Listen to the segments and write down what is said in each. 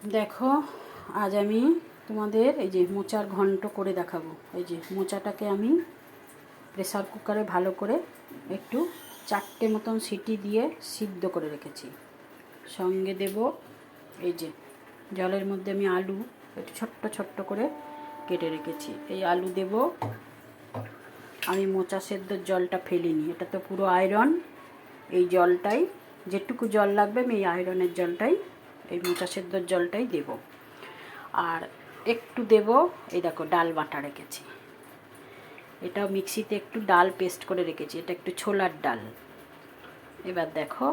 দেখো, আজ আমি তোমাদের এই যে মোচার ঘন্ট করে দেখাবো। এই যে মোচাটাকে আমি প্রেসার কুকারে ভালো করে একটু 4টে মতন সিটি দিয়ে সিদ্ধ করে রেখেছি। সঙ্গে দেব এই যে জলের মধ্যে আমি আলু একটু ছোট্ট ছোট্ট করে কেটে রেখেছি। এই আলু দেব। আমি মোচা সেদ্ধর জলটা ফেলিনি, এটা তো পুরো আয়রন। এই জলটাই, যেটুকু জল লাগবে আমি এই আয়রনের জলটাই, এই মোচা সেদ্ধর জলটাই দেব। আর একটু দেব, এই দেখো ডাল বাটা রেখেছি, এটাও মিক্সিতে একটু ডাল পেস্ট করে রেখেছি, এটা একটু ছোলার ডাল। এবার দেখো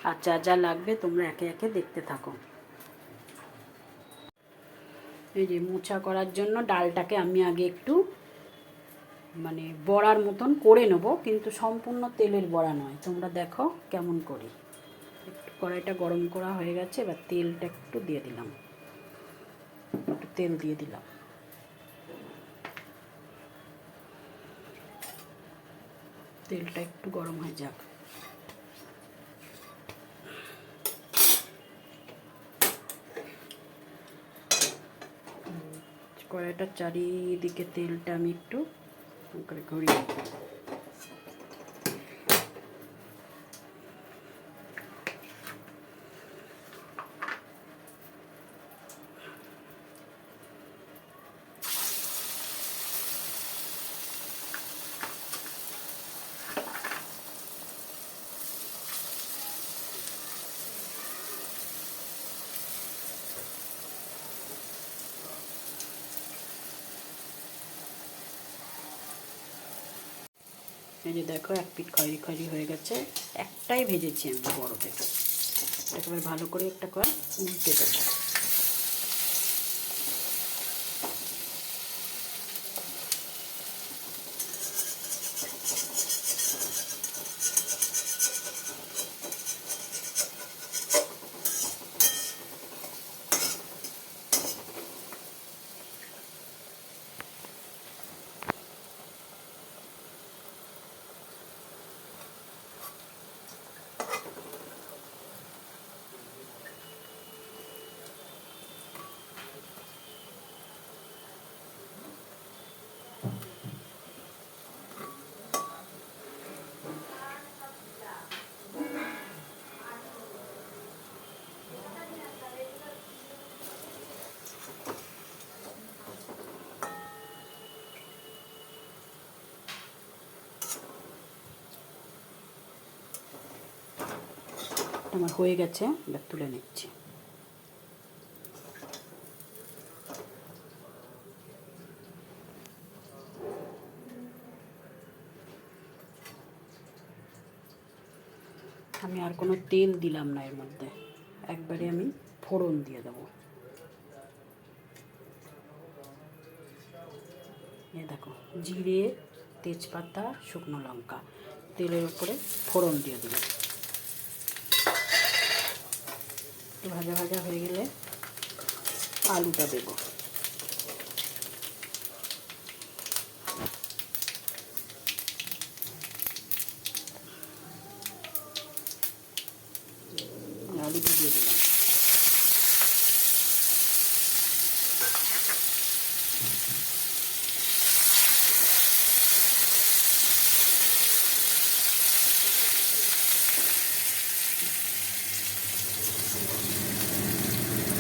আর যা যা লাগবে তোমরা একে একে দেখতে থাকো। এই যে মোচা করার জন্য ডালটাকে আমি আগে একটু বড়ার মতন করে নেবো, কিন্তু সম্পূর্ণ তেলের বড়া নয়। তোমরা দেখো কেমন করি। একটু কড়াইটা গরম করা হয়ে গেছে, এবার তেলটা একটু দিয়ে দিলাম, একটু তেল দিয়ে দিলাম। তেলটা একটু গরম হয়ে যাক। কড়াইটার চারিদিকে তেলটা আমি একটু করে ঘুরিয়ে এই যে দেখো এক পিঠ খয়েরি খয়েরি হয়ে গেছে। একটাই ভেজেছি আমি বড় থেকে, একেবারে ভালো করে একটা করে উল্টে দেবো। আমার হয়ে গেছে, এবার তুলে নিচ্ছি। আমি আর কোনো তেল দিলাম না এর মধ্যে, একবারে আমি ফোড়ন দিয়ে দেবো। এ দেখো জিরে, তেজপাতা, শুকনো লঙ্কা তেলের উপরে ফোড়ন দিয়ে দিলাম। একটু ভাজা ভাজা হয়ে গেলে আলুটা দেবো। আলুটা দিয়ে দিলাম।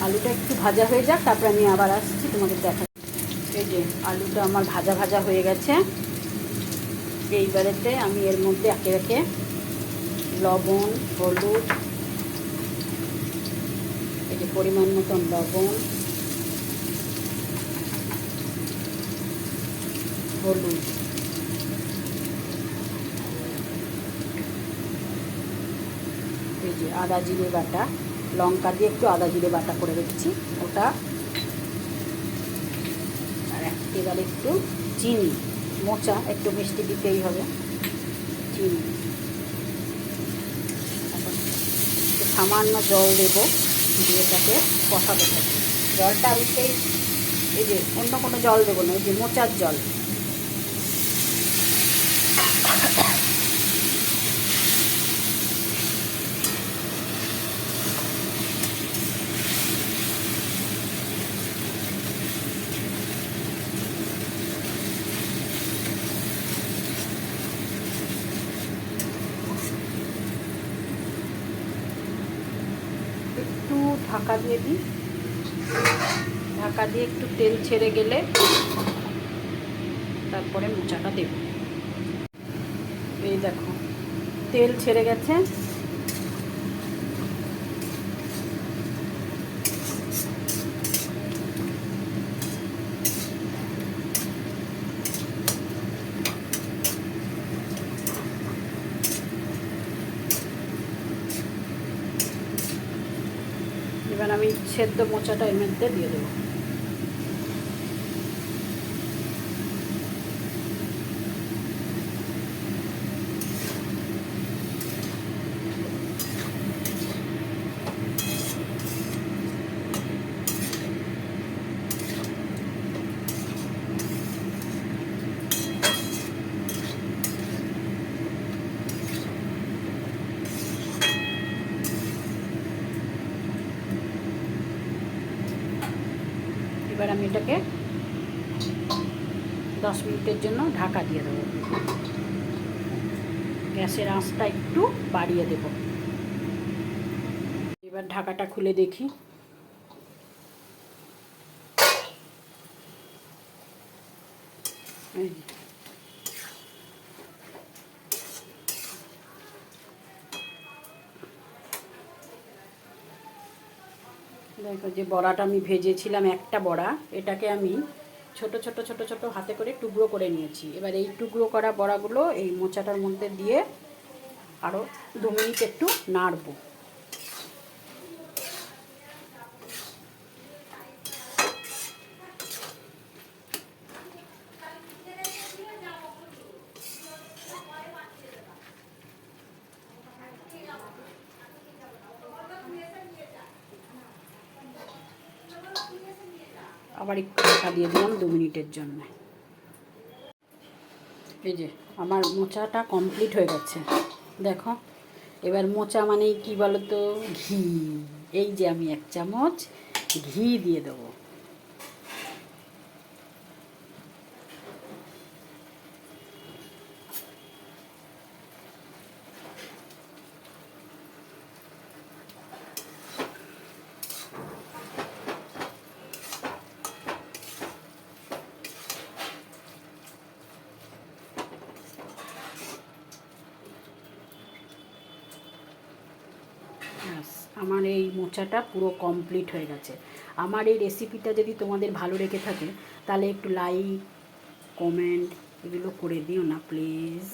আলুটা একটু ভাজা হয়ে যাক, তারপরে আমি আবার আসছি তোমাদের দেখা। এই যে আলুটা আমার ভাজা ভাজা হয়ে গেছে। এইবারেতে আমি এর মধ্যে একে একে লবণ, হলুদ, এই যে পরিমাণ মতন লবণ, হলুদ, এই যে আদা জিরে বাটা, লঙ্কা দিয়ে একটু আদা জিরে বাটা করে রেখেছি ওটা, আর এবার একটু চিনি, মোচা একটু মিষ্টি দিতেই হবে, চিনি। এখন একটু সামান্য জল দেবো, দিয়ে এটাকে কষাতে থাকি। জলটা আমি এই যে অন্য কোনো জল দেবো না, এই যে মোচার জল। ঢাকা দিয়ে দিই। ঢাকা দিয়ে একটু তেল ছেড়ে গেলে তারপরে মোচাটা দেব। এই দেখো তেল ছেড়ে গেছে। এবার আমি সেদ্ধ মোচাটা এর মধ্যে দিয়ে দেবো। এবার আমি এটাকে 10 মিনিটের জন্য ঢাকা দিয়ে দেবো। গ্যাসের আঁচটা একটু বাড়িয়ে দেব। এবার ঢাকাটা খুলে দেখি। দেখো যে বড়াটা আমি ভেজেছিলাম, একটা বড়া, এটাকে আমি ছোট ছোট ছোট ছোট হাতে করে টুকরো করে নিয়েছি। এবার এই টুকরো করা বড়াগুলো এই মোচাটার মধ্যে দিয়ে আরও 2 মিনিট একটু নাড়ব। আবার একটু ঢাকা দিয়ে দিলাম 2 মিনিটের জন্য। এই যে আমার মোচাটা কমপ্লিট হয়ে গেছে। দেখো এবার মোচা মানেই কী বলো তো, ঘি। এই যে আমি 1 চামচ ঘি দিয়ে দেবো। আমার এই মোচাটা পুরো কমপ্লিট হয়ে গেছে। আমার এই রেসিপিটা যদি তোমাদের ভালো লেগে থাকে তাহলে একটু লাইক, কমেন্ট এগুলো করে দিও না প্লিজ।